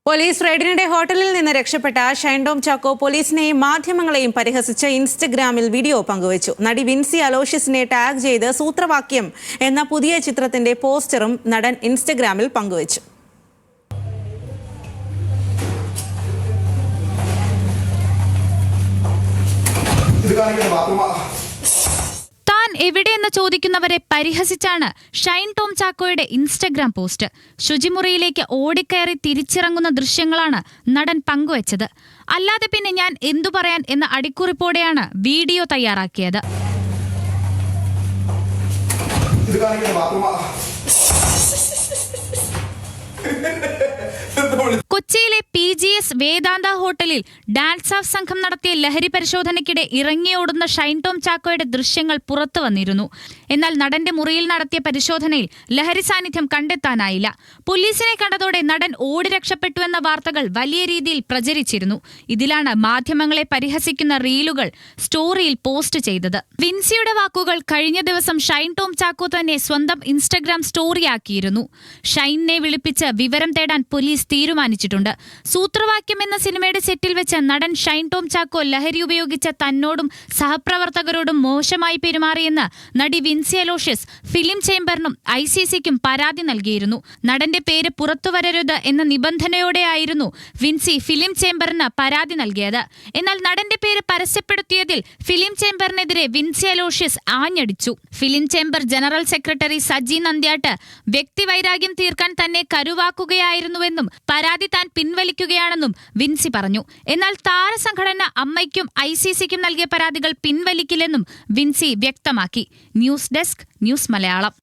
Police റെയ്ഡിനിടെ ഹോട്ടലിൽ നിന്ന് രക്ഷപ്പെട്ട ഷൈൻ ടോം ചാക്കോ പോലീസിനെയും മാധ്യമങ്ങളെയും പരിഹസിച്ച് ഇൻസ്റ്റഗ്രാമിൽ വീഡിയോ പങ്കുവച്ചു. നടി വിൻസി അലോഷ്യസിനെ ടാഗ് ചെയ്ത് സൂത്രവാക്യം എന്ന പുതിയ ചിത്രത്തിന്റെ പോസ്റ്ററും നടൻ ഇൻസ്റ്റഗ്രാമിൽ പങ്കുവച്ചു. താൻ എവിടെയെന്ന് ചോദിക്കുന്നവരെ പരിഹസിച്ചാണ് ഷൈൻ ടോം ചാക്കോയുടെ ഇൻസ്റ്റഗ്രാം പോസ്റ്റ്. ശുചിമുറിയിലേക്ക് ഓടിക്കയറി തിരിച്ചിറങ്ങുന്ന ദൃശ്യങ്ങളാണ് നടൻ പങ്കുവച്ചത്. അല്ലാതെ പിന്നെ ഞാൻ എന്തു പറയാൻ എന്ന അടിക്കുറിപ്പോടെയാണ് വീഡിയോ തയ്യാറാക്കിയത്. കൊച്ചിയിലെ PGS വേദാന്ത ഹോട്ടലിൽ ഡാൻസ് ഓഫ് സംഘം നടത്തിയ ലഹരി പരിശോധനയ്ക്കിടെ ഇറങ്ങിയോടുന്ന ഷൈൻ ടോം ചാക്കോയുടെ ദൃശ്യങ്ങൾ പുറത്തു വന്നിരുന്നു. എന്നാൽ നടന്റെ മുറിയിൽ നടത്തിയ പരിശോധനയിൽ ലഹരി സാന്നിധ്യം കണ്ടെത്താനായില്ല. പോലീസിനെ കണ്ടതോടെ നടൻ ഓടി രക്ഷപ്പെട്ടു എന്ന വാർത്തകൾ വലിയ രീതിയിൽ പ്രചരിച്ചിരുന്നു. ഇതിലാണ് മാധ്യമങ്ങളെ പരിഹസിക്കുന്ന റീലുകൾ സ്റ്റോറിയിൽ പോസ്റ്റ് ചെയ്തത്. വിൻസിയുടെ വാക്കുകൾ കഴിഞ്ഞ ദിവസം ഷൈൻ ടോം ചാക്കോ തന്നെ സ്വന്തം ഇൻസ്റ്റഗ്രാം സ്റ്റോറിയാക്കിയിരുന്നു. ഷൈനെ വിളിപ്പിച്ച് വിവരം തേടാൻ പോലീസ് തീരുമാനിച്ചിട്ടുണ്ട്. സൂത്രവാക്യം എന്ന സിനിമയുടെ സെറ്റിൽ വെച്ച് നടൻ ഷൈൻ ടോം ചാക്കോ ലഹരി ഉപയോഗിച്ച തന്നോടും സഹപ്രവർത്തകരോടും മോശമായി പെരുമാറിയെന്ന് നടി വിൻസി അലോഷ്യസ് ഫിലിം ചേംബറിനും ICCക്കും പരാതി നൽകിയിരുന്നു. നടന്റെ പേര് പുറത്തുവരരുത് എന്ന നിബന്ധനയോടെയായിരുന്നു വിൻസി ഫിലിം ചേംബറിന് പരാതി നൽകിയത്. എന്നാൽ നടന്റെ പേര് പരസ്യപ്പെടുത്തിയതിൽ ഫിലിം ചേംബറിനെതിരെ വിൻസി അലോഷ്യസ് ആഞ്ഞടിച്ചു. Film chamber general secretary Saji Nandyatt വ്യക്തിവൈരാഗ്യം തീർക്കാൻ തന്നെ കരുവാക്കുകയായിരുന്നുവെന്നും പരാതി താൻ പിൻവലിക്കുകയാണെന്നും വിൻസി പറഞ്ഞു. എന്നാൽ താരസംഘടന അമ്മയ്ക്കും ICCക്കും നൽകിയ പരാതികൾ പിൻവലിക്കില്ലെന്നും വിൻസി വ്യക്തമാക്കി. News desk, news Malayalam.